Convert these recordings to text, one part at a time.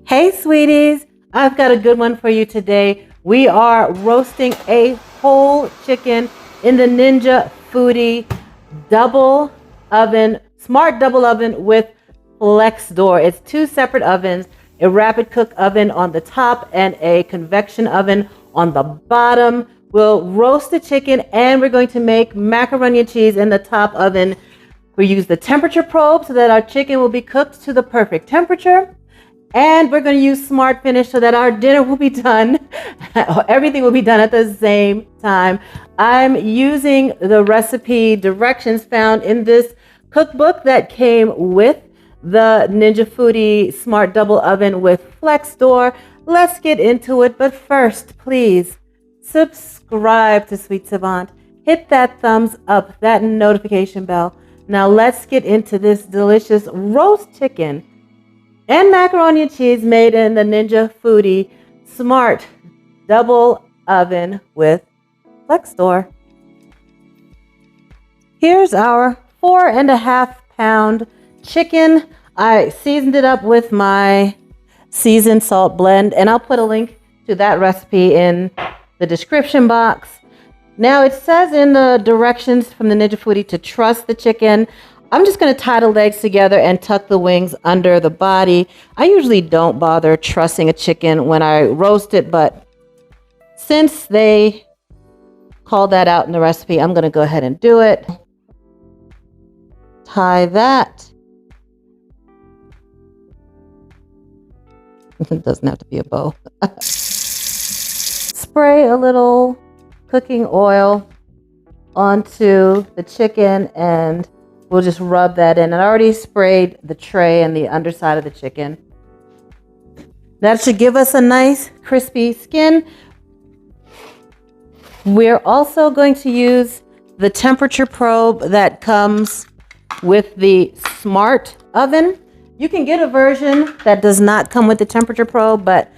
Hey sweeties, I've got a good one for you today. We are roasting a whole chicken in the Ninja Foodie double oven, smart double oven with FlexDoor. It's two separate ovens, a rapid cook oven on the top and a convection oven on the bottom. We'll roast the chicken and we're going to make macaroni and cheese in the top oven. We use the temperature probe so that our chicken will be cooked to the perfect temperature. And we're going to use Smart Finish so that our dinner will be done. Everything will be done at the same time. I'm using the recipe directions found in this cookbook that came with the Ninja Foodie Smart Double Oven with FlexDoor. Let's get into it. But first, please subscribe to Sweet Savant. Hit that thumbs up, that notification bell. Now let's get into this delicious roast chicken and macaroni and cheese made in the Ninja Foodie Smart Double Oven with FlexDoor. Here's our 4.5 pound chicken. I seasoned it up with my seasoned salt blend, and I'll put a link to that recipe in the description box. Now it says in the directions from the Ninja Foodie to truss the chicken. I'm just going to tie the legs together and tuck the wings under the body. I usually don't bother trussing a chicken when I roast it, but since they called that out in the recipe, I'm going to go ahead and do it. Tie that. It doesn't have to be a bow. Spray a little cooking oil onto the chicken and we'll just rub that in. And I already sprayed the tray and the underside of the chicken. That should give us a nice crispy skin. We're also going to use the temperature probe that comes with the Smart oven. You can get a version that does not come with the temperature probe, but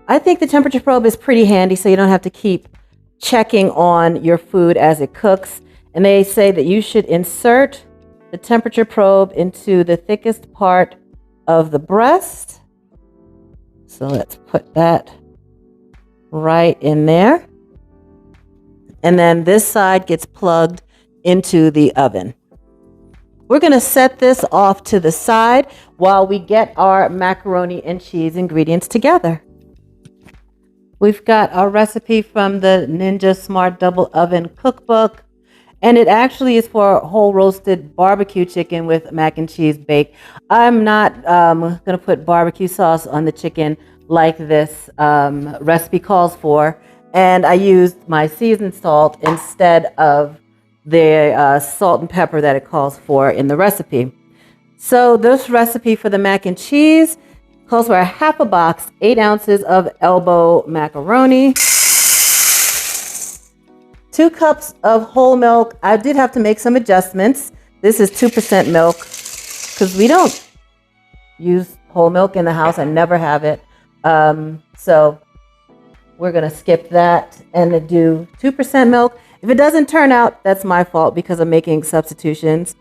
I think the temperature probe is pretty handy so you don't have to keep checking on your food as it cooks. And they say that you should insert the temperature probe into the thickest part of the breast. So let's put that right in there. And then this side gets plugged into the oven. We're going to set this off to the side while we get our macaroni and cheese ingredients together. We've got our recipe from the Ninja Smart Double Oven cookbook. And it actually is for whole roasted barbecue chicken with mac and cheese bake. I'm not going to put barbecue sauce on the chicken like this recipe calls for. And I used my seasoned salt instead of the salt and pepper that it calls for in the recipe. So this recipe for the mac and cheese calls for a half a box, 8 ounces of elbow macaroni, 2 cups of whole milk. I did have to make some adjustments. This is 2% milk because we don't use whole milk in the house. I never have it. So we're going to skip that and do 2% milk. If it doesn't turn out, that's my fault because I'm making substitutions.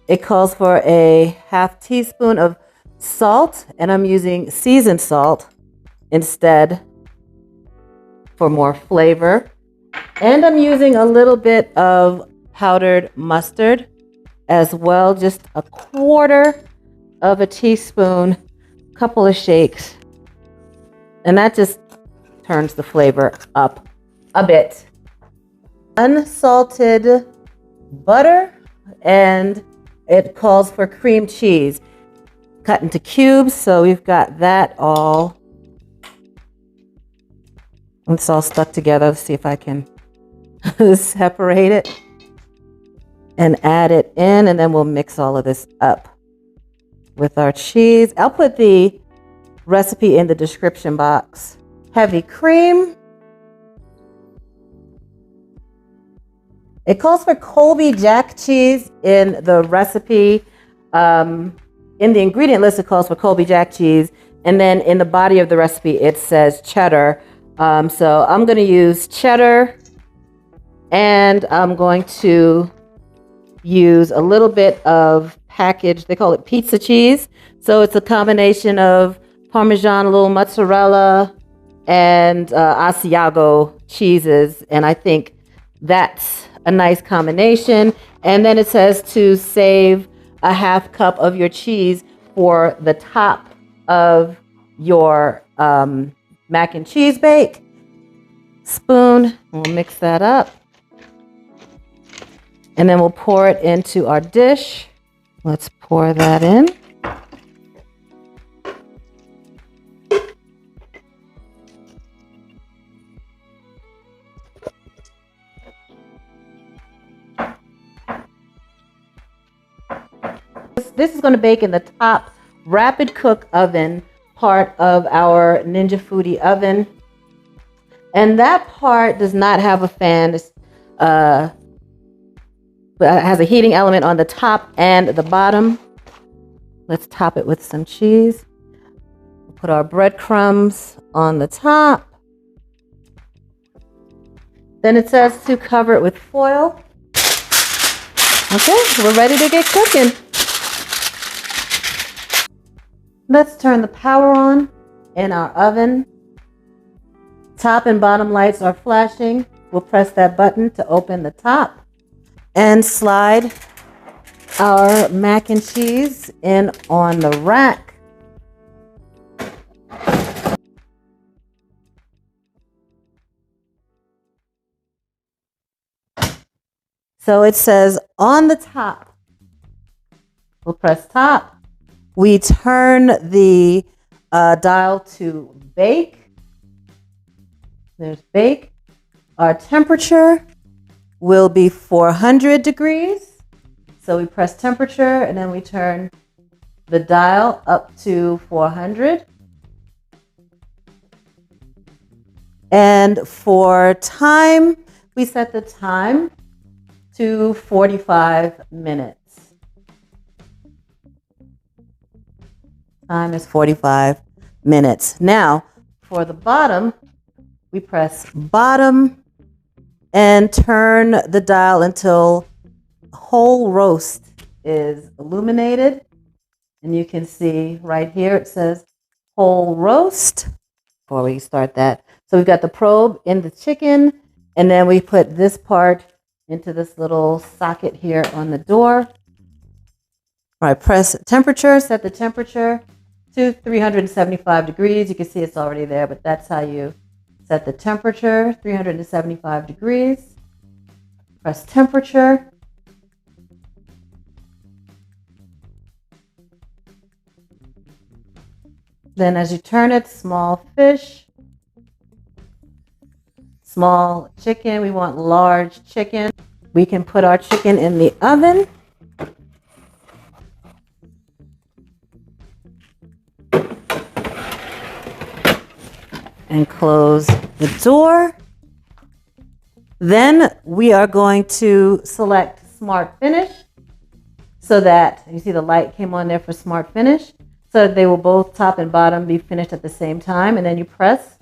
It calls for a half teaspoon of salt, and I'm using seasoned salt instead for more flavor. And I'm using a little bit of powdered mustard as well, just a 1/4 of a teaspoon, couple of shakes. And that just turns the flavor up a bit. Unsalted butter, and it calls for cream cheese cut into cubes. So we've got that all. It's all stuck together. Let's see if I can separate it and add it in, and then we'll mix all of this up with our cheese. I'll put the recipe in the description box. Heavy cream. It calls for Colby Jack cheese in the recipe. In the ingredient list, it calls for Colby Jack cheese, and then in the body of the recipe, it says cheddar. So I'm going to use cheddar, and I'm going to use a little bit of packaged, they call it pizza cheese. So it's a combination of Parmesan, a little mozzarella, and Asiago cheeses. And I think that's a nice combination. And then it says to save a half cup of your cheese for the top of your mac and cheese bake. Spoon, we'll mix that up. And then we'll pour it into our dish. Let's pour that in. This is going to bake in the top rapid cook oven part of our Ninja Foodie oven. And that part does not have a fan. It's, but it has a heating element on the top and the bottom. Let's top it with some cheese. We'll put our breadcrumbs on the top. Then it says to cover it with foil. Okay, we're ready to get cooking. Let's turn the power on in our oven. Top and bottom lights are flashing. We'll press that button to open the top and slide our mac and cheese in on the rack. So it says on the top, we'll press top. We turn the dial to bake. There's bake. Our temperature will be 400 degrees. So we press temperature and then we turn the dial up to 400. And for time, we set the time to 45 minutes. Time is 45 minutes. Now, for the bottom, we press bottom and turn the dial until whole roast is illuminated. And you can see right here it says whole roast before we start that. So we've got the probe in the chicken, and then we put this part into this little socket here on the door. All right, press temperature, set the temperature to 375 degrees. You can see it's already there, but that's how you set the temperature, 375 degrees. Press temperature. Then as you turn it, small fish, small chicken. We want large chicken. We can put our chicken in the oven. And close the door. Then we are going to select Smart Finish so that you see the light came on there for Smart Finish, so that they will both top and bottom be finished at the same time. And then you press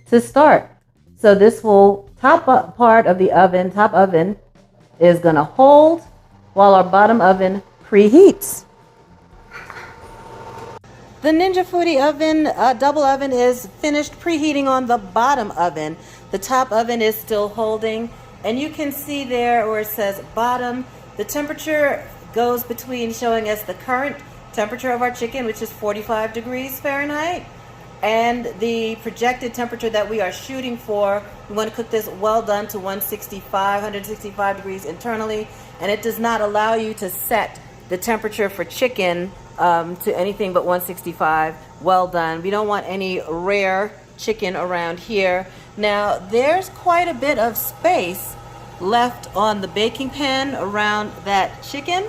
to start. So this will top up part of the oven, top oven is going to hold while our bottom oven preheats. The Ninja Foodie oven, double oven, is finished preheating on the bottom oven. The top oven is still holding, and you can see there where it says bottom, the temperature goes between showing us the current temperature of our chicken, which is 45 degrees Fahrenheit, and the projected temperature that we are shooting for. We want to cook this well done to 165 degrees internally, and it does not allow you to set the temperature for chicken to anything but 165 well done. We don't want any rare chicken around here. Now there's quite a bit of space left on the baking pan around that chicken.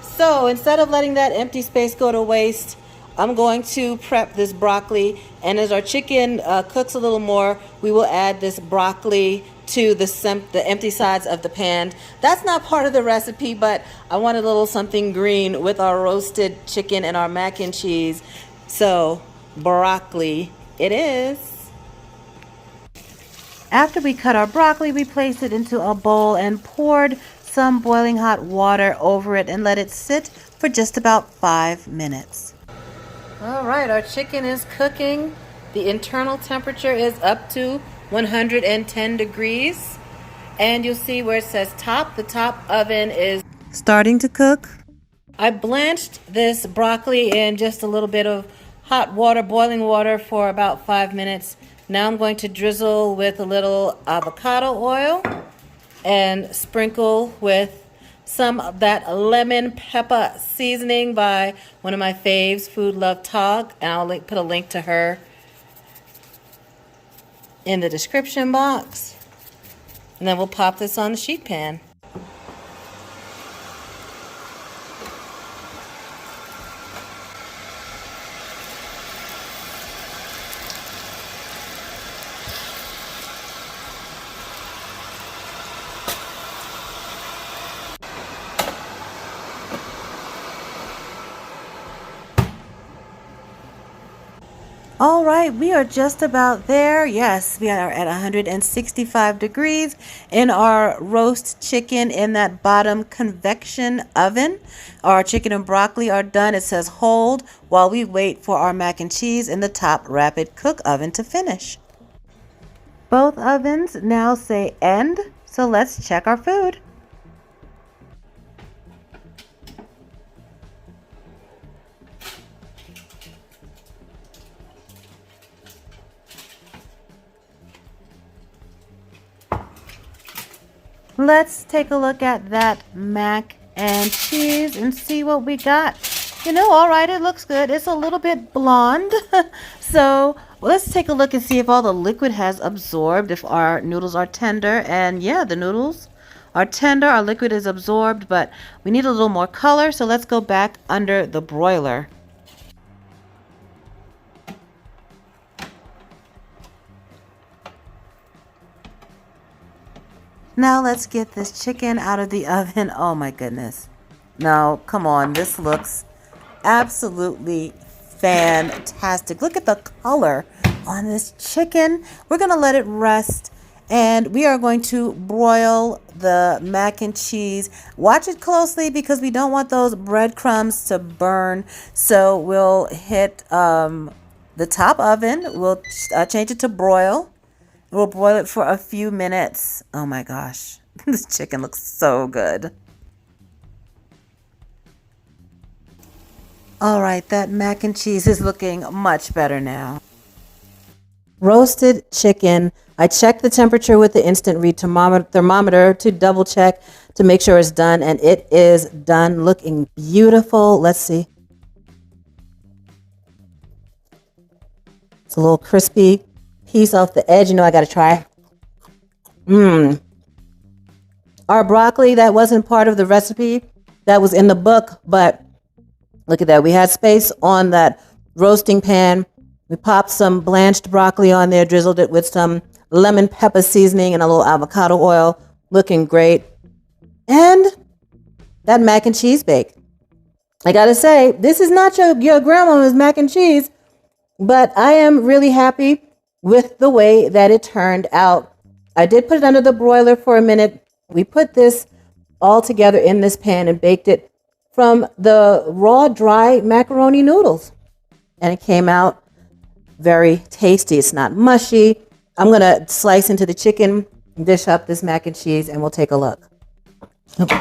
So instead of letting that empty space go to waste, I'm going to prep this broccoli, and as our chicken cooks a little more, we will add this broccoli to the empty sides of the pan. That's not part of the recipe, but I want a little something green with our roasted chicken and our mac and cheese. So broccoli it is. After we cut our broccoli, we placed it into a bowl and poured some boiling hot water over it and let it sit for just about 5 minutes. All right, our chicken is cooking. The internal temperature is up to 110 degrees. And you'll see where it says top, the top oven is starting to cook. I blanched this broccoli in just a little bit of hot water, boiling water, for about 5 minutes. Now I'm going to drizzle with a little avocado oil and sprinkle with some of that lemon pepper seasoning by one of my faves, Food Love Talk, and I'll put a link to her in the description box. And then we'll pop this on the sheet pan. All right, we are just about there. Yes, we are at 165 degrees in our roast chicken in that bottom convection oven. Our chicken and broccoli are done. It says hold while we wait for our mac and cheese in the top rapid cook oven to finish. Both ovens now say end, so let's check our food. Let's take a look at that mac and cheese and see what we got. All right, it looks good. It's a little bit blonde. So let's take a look and see if all the liquid has absorbed, if our noodles are tender. And yeah, the noodles are tender. Our liquid is absorbed, but we need a little more color. So let's go back under the broiler. Now let's get this chicken out of the oven. Oh my goodness. No, come on. This looks absolutely fantastic. Look at the color on this chicken. We're going to let it rest and we are going to broil the mac and cheese. Watch it closely because we don't want those breadcrumbs to burn. So we'll hit the top oven. We'll change it to broil. We'll broil it for a few minutes. Oh my gosh, this chicken looks so good. All right, that mac and cheese is looking much better now. Roasted chicken. I checked the temperature with the instant read thermometer to double check to make sure it's done, and it is done, looking beautiful. Let's see. It's a little crispy. Piece off the edge. I got to try. Our broccoli, that wasn't part of the recipe. That was in the book, but look at that. We had space on that roasting pan. We popped some blanched broccoli on there, drizzled it with some lemon pepper seasoning and a little avocado oil. Looking great. And that mac and cheese bake. I got to say, this is not your grandma's mac and cheese, but I am really happy with the way that it turned out. I did put it under the broiler for a minute. We put this all together in this pan and baked it from the raw, dry macaroni noodles. And it came out very tasty. It's not mushy. I'm going to slice into the chicken, dish up this mac and cheese, and we'll take a look. Let's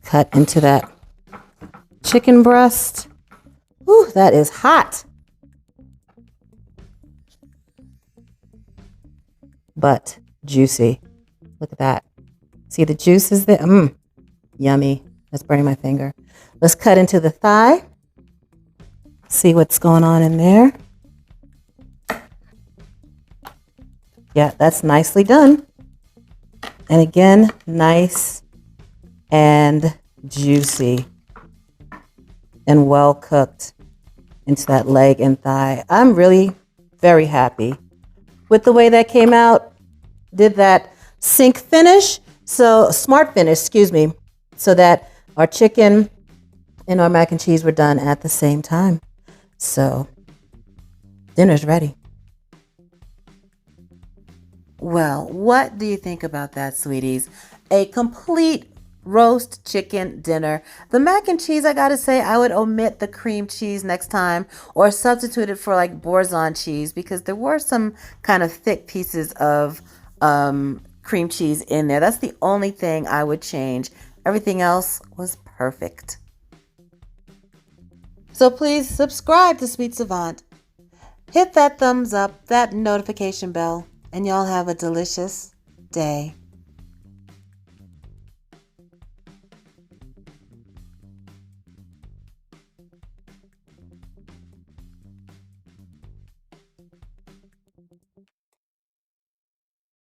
cut into that chicken breast. Ooh, that is hot. But juicy. Look at that. See the juices there? Yummy. That's burning my finger. Let's cut into the thigh. See what's going on in there. Yeah, that's nicely done. And again, nice and juicy and well cooked into that leg and thigh. I'm really very happy with the way that came out. Did that smart finish, so that our chicken and our mac and cheese were done at the same time. So dinner's ready. Well, what do you think about that, sweeties? A complete roast chicken dinner. The mac and cheese, I gotta say, I would omit the cream cheese next time or substitute it for like Boursin cheese because there were some kind of thick pieces of cream cheese in there. That's the only thing I would change. Everything else was perfect. So please subscribe to Sweet Savant. Hit that thumbs up, that notification bell, and y'all have a delicious day.